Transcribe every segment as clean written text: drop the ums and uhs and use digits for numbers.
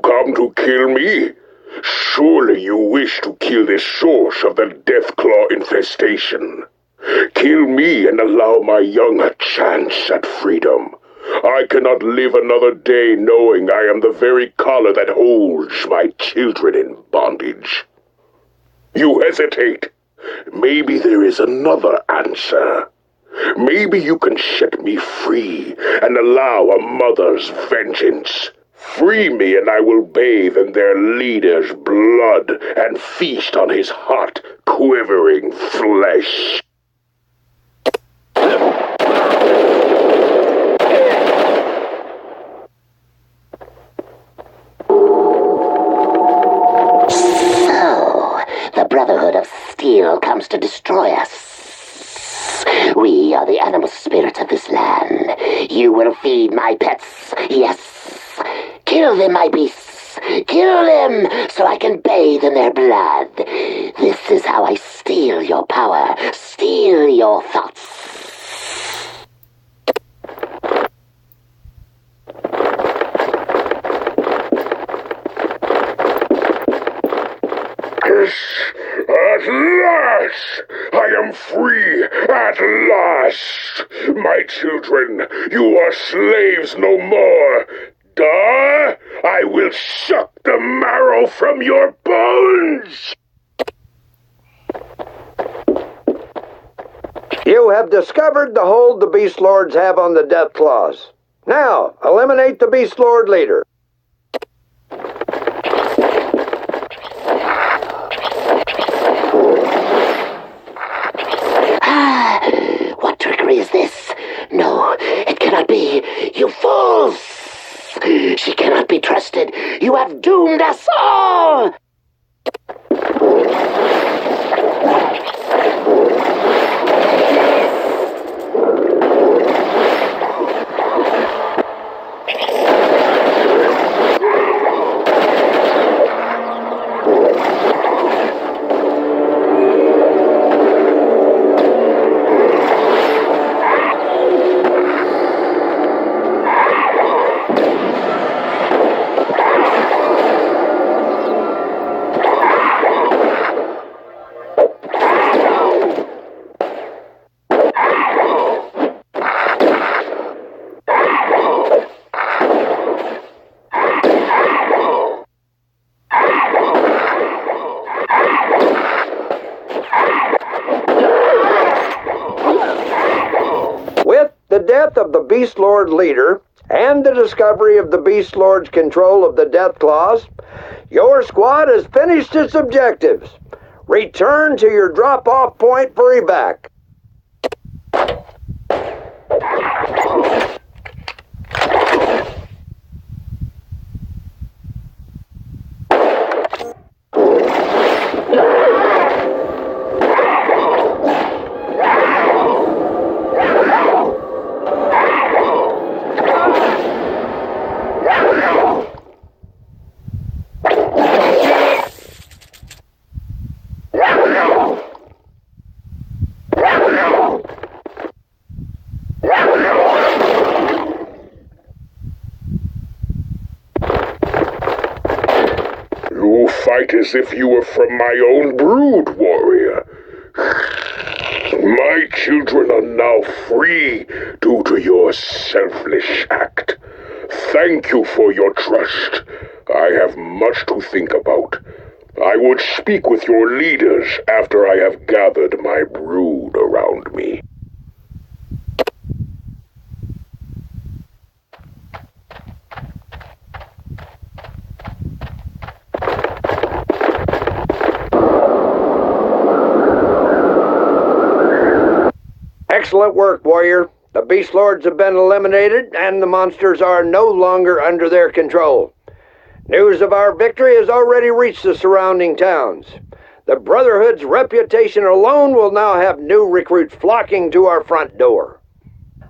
You come to kill me? Surely you wish to kill the source of the Deathclaw infestation. Kill me and allow my young a chance at freedom. I cannot live another day knowing I am the very collar that holds my children in bondage. You hesitate. Maybe there is another answer. Maybe you can set me free and allow a mother's vengeance. Free me and I will bathe in their leader's blood and feast on his hot, quivering flesh. The Brotherhood of Steel comes to destroy us. We are the animal spirits of this land. You will feed my pets, yes. Kill them, my beasts. Kill them so I can bathe in their blood. This is how I steal your power, steal your thoughts. At last! I am free! At last! My children, you are slaves no more! Duh! I will suck the marrow from your bones! You have discovered the hold the Beast Lords have on the Deathclaws. Now, eliminate the Beast Lord leader. What trickery is this? No, it cannot be. You fools! She cannot be trusted. You have doomed us all! With the death of the Beast Lord leader and the discovery of the Beast Lord's control of the Deathclaws, your squad has finished its objectives. Return to your drop-off point for evac. You fight as if you were from my own brood, warrior. My children are now free due to your selfish act. Thank you for your trust. I have much to think about. I would speak with your leaders after I have gathered my brood around me. Excellent work, warrior. The Beast Lords have been eliminated, and the monsters are no longer under their control. News of our victory has already reached the surrounding towns. The Brotherhood's reputation alone will now have new recruits flocking to our front door.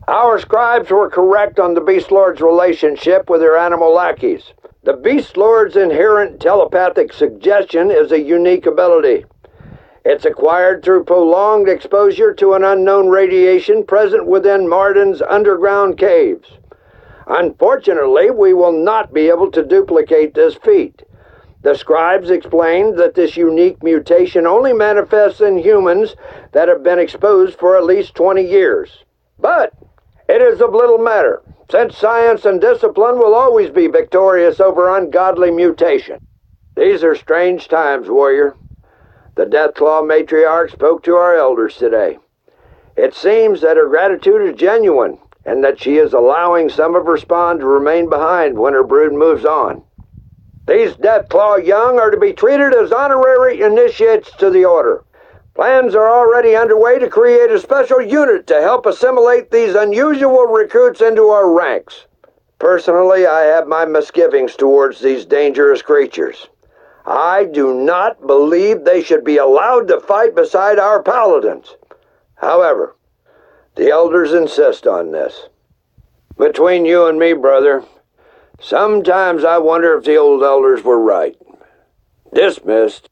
Our scribes were correct on the Beast Lord's relationship with their animal lackeys. The Beast Lord's inherent telepathic suggestion is a unique ability. It's acquired through prolonged exposure to an unknown radiation present within Marden's underground caves. Unfortunately, we will not be able to duplicate this feat. The scribes explained that this unique mutation only manifests in humans that have been exposed for at least 20 years. But it is of little matter, since science and discipline will always be victorious over ungodly mutation. These are strange times, warrior. The Deathclaw matriarch spoke to our elders today. It seems that her gratitude is genuine, and that she is allowing some of her spawn to remain behind when her brood moves on. These Deathclaw young are to be treated as honorary initiates to the Order. Plans are already underway to create a special unit to help assimilate these unusual recruits into our ranks. Personally, I have my misgivings towards these dangerous creatures. I do not believe they should be allowed to fight beside our paladins. However, the elders insist on this. Between you and me, brother, sometimes I wonder if the old elders were right. Dismissed.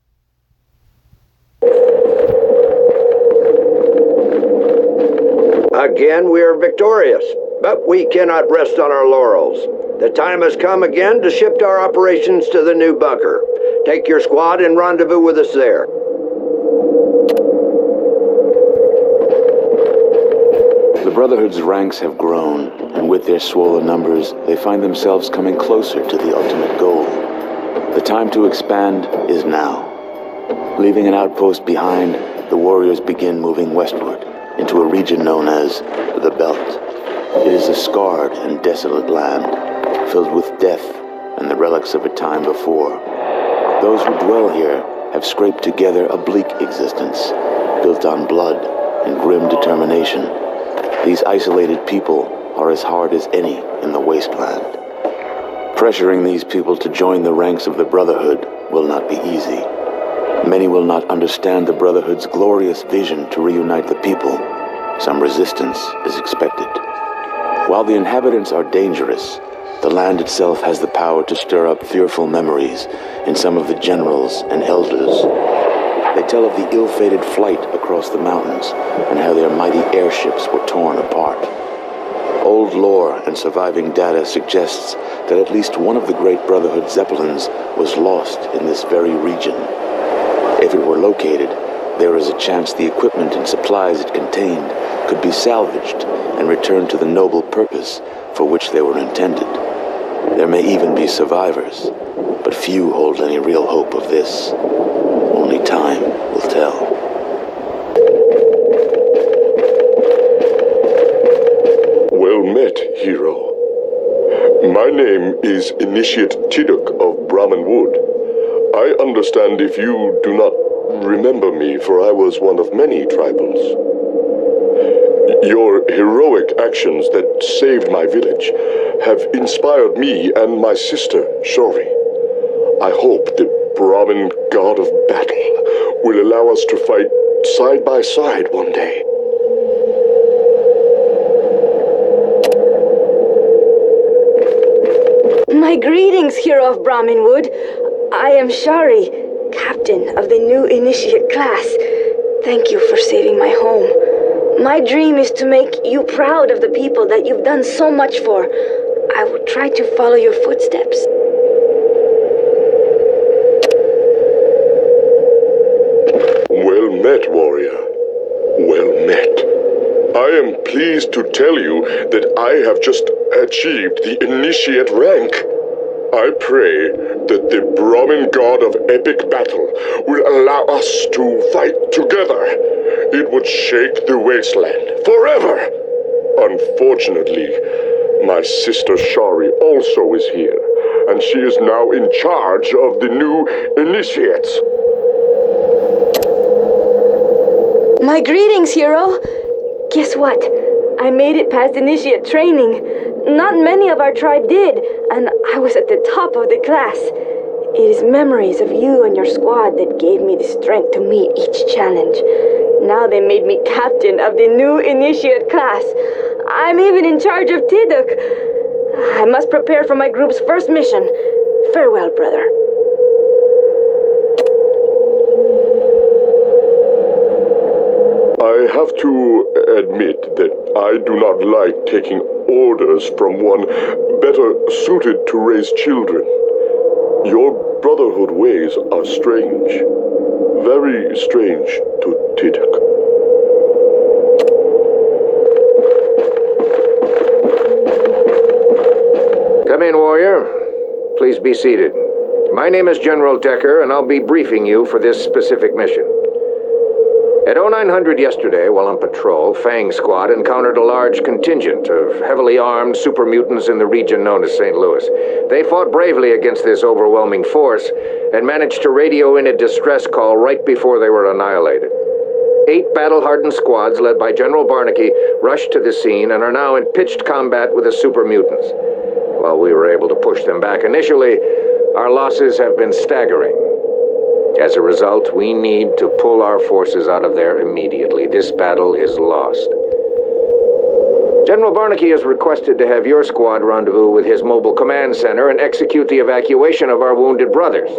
Again, we are victorious, but we cannot rest on our laurels. The time has come again to shift our operations to the new bunker. Take your squad and rendezvous with us there. The Brotherhood's ranks have grown, and with their swollen numbers, they find themselves coming closer to the ultimate goal. The time to expand is now. Leaving an outpost behind, the warriors begin moving westward, into a region known as the Belt. It is a scarred and desolate land, filled with death and the relics of a time before. Those who dwell here have scraped together a bleak existence, built on blood and grim determination. These isolated people are as hard as any in the wasteland. Pressuring these people to join the ranks of the Brotherhood will not be easy. Many will not understand the Brotherhood's glorious vision to reunite the people. Some resistance is expected. While the inhabitants are dangerous, the land itself has the power to stir up fearful memories in some of the generals and elders. They tell of the ill-fated flight across the mountains and how their mighty airships were torn apart. Old lore and surviving data suggests that at least one of the great Brotherhood Zeppelins was lost in this very region. If it were located, there is a chance the equipment and supplies it contained could be salvaged and returned to the noble purpose for which they were intended. There may even be survivors, but few hold any real hope of this. Only time will tell. Well met, hero. My name is Initiate Tiduk of Brahmin Wood. I understand if you do not remember me, for I was one of many tribals. Your heroic actions that saved my village have inspired me and my sister, Shori. I hope the Brahmin god of battle will allow us to fight side by side one day. My greetings, hero of Brahmin Wood. I am Shari, captain of the new initiate class. Thank you for saving my home. My dream is to make you proud of the people that you've done so much for. I will try to follow your footsteps. Well met, warrior. Well met. I am pleased to tell you that I have just achieved the initiate rank. I pray that the Brahmin god of epic battle will allow us to fight together. It would shake the wasteland forever. Unfortunately, my sister Shari also is here, and she is now in charge of the new initiates. My greetings, hero. Guess what? I made it past initiate training. Not many of our tribe did, and I was at the top of the class. It is memories of you and your squad that gave me the strength to meet each challenge. Now they made me captain of the new initiate class. I'm even in charge of Tiduk. I must prepare for my group's first mission. Farewell, brother. I have to admit that I do not like taking orders from one better suited to raise children. Your Brotherhood ways are strange. Very strange to Tiddock. Come in, warrior. Please be seated. My name is General Decker, and I'll be briefing you for this specific mission. At 0900 yesterday, while on patrol, Fang Squad encountered a large contingent of heavily armed super mutants in the region known as St. Louis. They fought bravely against this overwhelming force and managed to radio in a distress call right before they were annihilated. 8 battle-hardened squads led by General Barnaky rushed to the scene and are now in pitched combat with the super mutants. While we were able to push them back initially, our losses have been staggering. As a result, we need to pull our forces out of there immediately. This battle is lost. General Barnaky has requested to have your squad rendezvous with his mobile command center and execute the evacuation of our wounded brothers.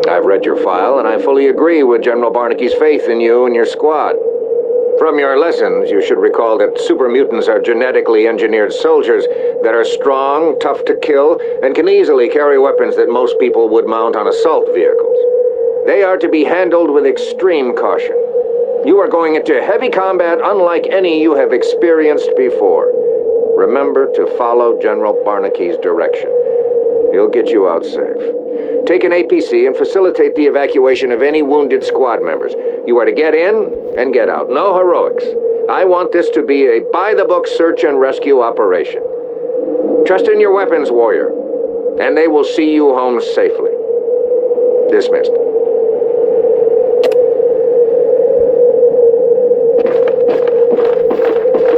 I've read your file, and I fully agree with General Barnaky's faith in you and your squad. From your lessons, you should recall that super mutants are genetically engineered soldiers that are strong, tough to kill, and can easily carry weapons that most people would mount on assault vehicles. They are to be handled with extreme caution. You are going into heavy combat unlike any you have experienced before. Remember to follow General Barnaky's direction. He'll get you out safe. Take an APC and facilitate the evacuation of any wounded squad members. You are to get in and get out. No heroics. I want this to be a by-the-book search and rescue operation. Trust in your weapons, warrior, and they will see you home safely. Dismissed.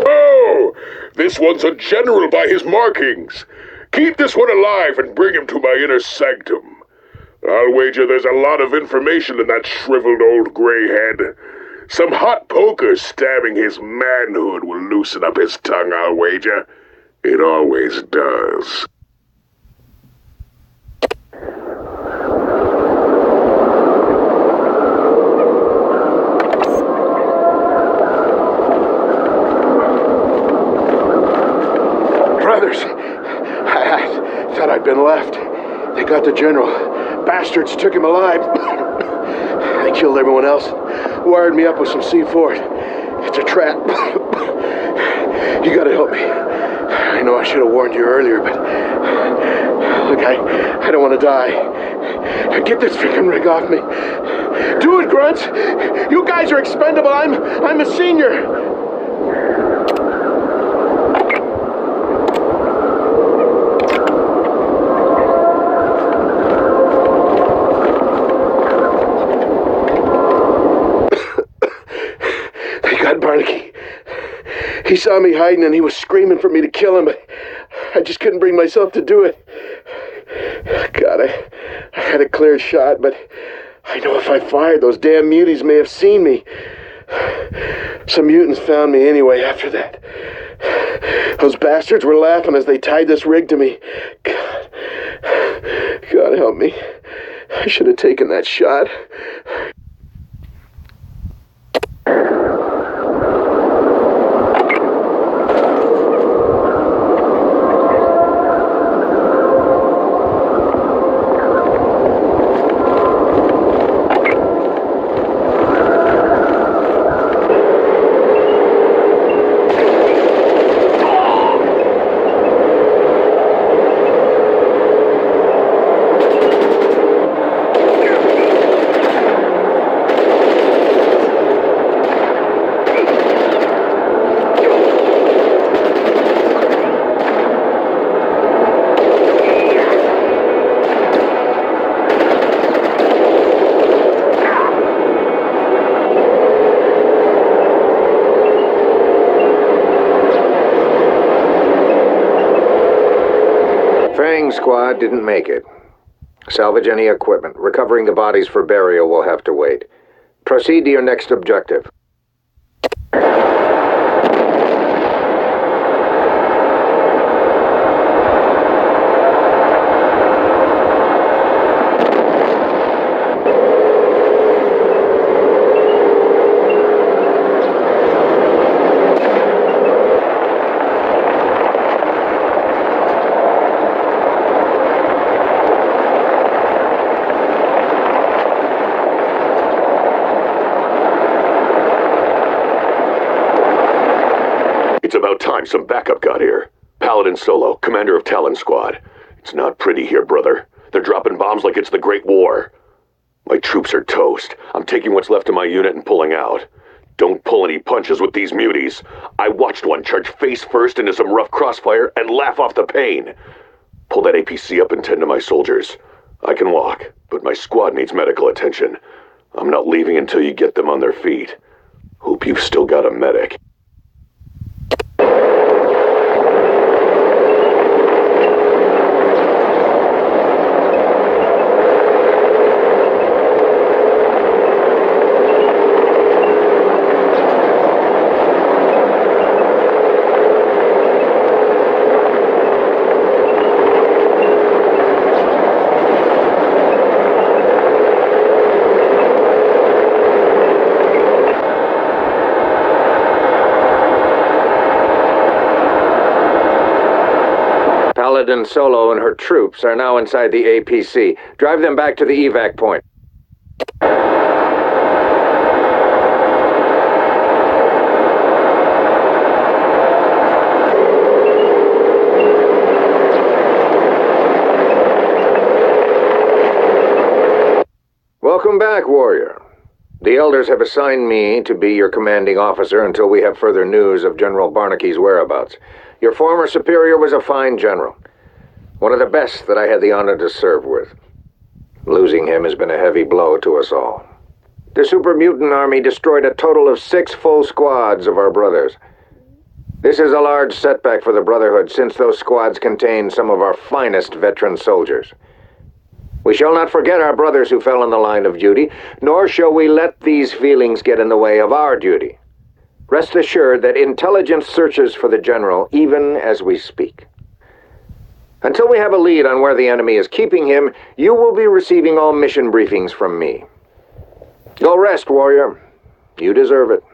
Oh! This one's a general by his markings. Keep this one alive and bring him to my inner sanctum. I'll wager there's a lot of information in that shriveled old gray head. Some hot poker stabbing his manhood will loosen up his tongue, I'll wager. It always does. Brothers, I thought I'd been left. They got the general. Bastards took him alive. They killed everyone else. Wired me up with some C4. It's a trap. You gotta help me. I know I should have warned you earlier, but... Look, I don't want to die. Get this freaking rig off me. Do it, Grunts! You guys are expendable. I'm a senior. Barnaky. He saw me hiding and he was screaming for me to kill him, but I just couldn't bring myself to do it. God, I had a clear shot, but I know if I fired, those damn muties may have seen me. Some mutants found me anyway after that. Those bastards were laughing as they tied this rig to me. God help me. I should have taken that shot. Squad didn't make it. Salvage any equipment. Recovering the bodies for burial will have to wait. Proceed to your next objective. about time some backup got here. Paladin Solo, commander of Talon Squad. It's not pretty here, brother. They're dropping bombs like it's the Great War. My troops are toast. I'm taking what's left of my unit and pulling out. Don't pull any punches with these muties. I watched one charge face first into some rough crossfire and laugh off the pain. Pull that APC up and tend to my soldiers. I can walk, but my squad needs medical attention. I'm not leaving until you get them on their feet. Hope you've still got a medic. Paladin Solo and her troops are now inside the APC. Drive them back to the evac point. Welcome back, warrior. The elders have assigned me to be your commanding officer until we have further news of General Barnaky's whereabouts. Your former superior was a fine general. One of the best that I had the honor to serve with. Losing him has been a heavy blow to us all. The Super Mutant Army destroyed a total of 6 full squads of our brothers. This is a large setback for the Brotherhood, since those squads contain some of our finest veteran soldiers. We shall not forget our brothers who fell in the line of duty, nor shall we let these feelings get in the way of our duty. Rest assured that intelligence searches for the General even as we speak. Until we have a lead on where the enemy is keeping him, you will be receiving all mission briefings from me. Go rest, warrior. You deserve it.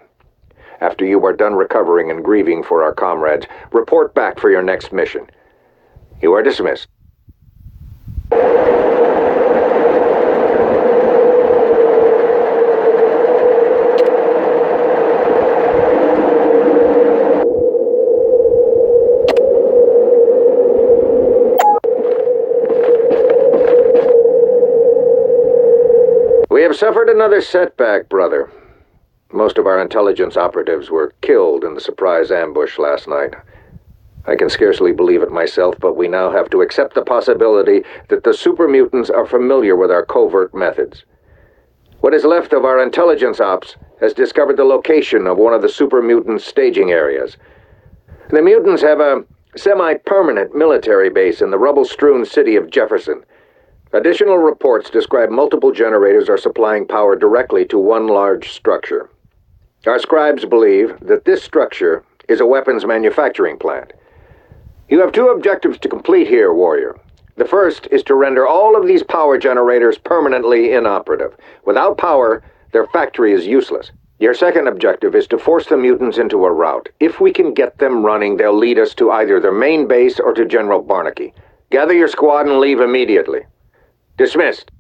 After you are done recovering and grieving for our comrades, report back for your next mission. You are dismissed. We have suffered another setback, brother. Most of our intelligence operatives were killed in the surprise ambush last night. I can scarcely believe it myself, but we now have to accept the possibility that the super mutants are familiar with our covert methods. What is left of our intelligence ops has discovered the location of one of the super mutants' staging areas. The mutants have a semi-permanent military base in the rubble-strewn city of Jefferson. Additional reports describe multiple generators are supplying power directly to one large structure. Our scribes believe that this structure is a weapons manufacturing plant. You have 2 objectives to complete here, warrior. The first is to render all of these power generators permanently inoperative. Without power, their factory is useless. Your second objective is to force the mutants into a rout. If we can get them running, they'll lead us to either their main base or to General Barnaky. Gather your squad and leave immediately. Dismissed.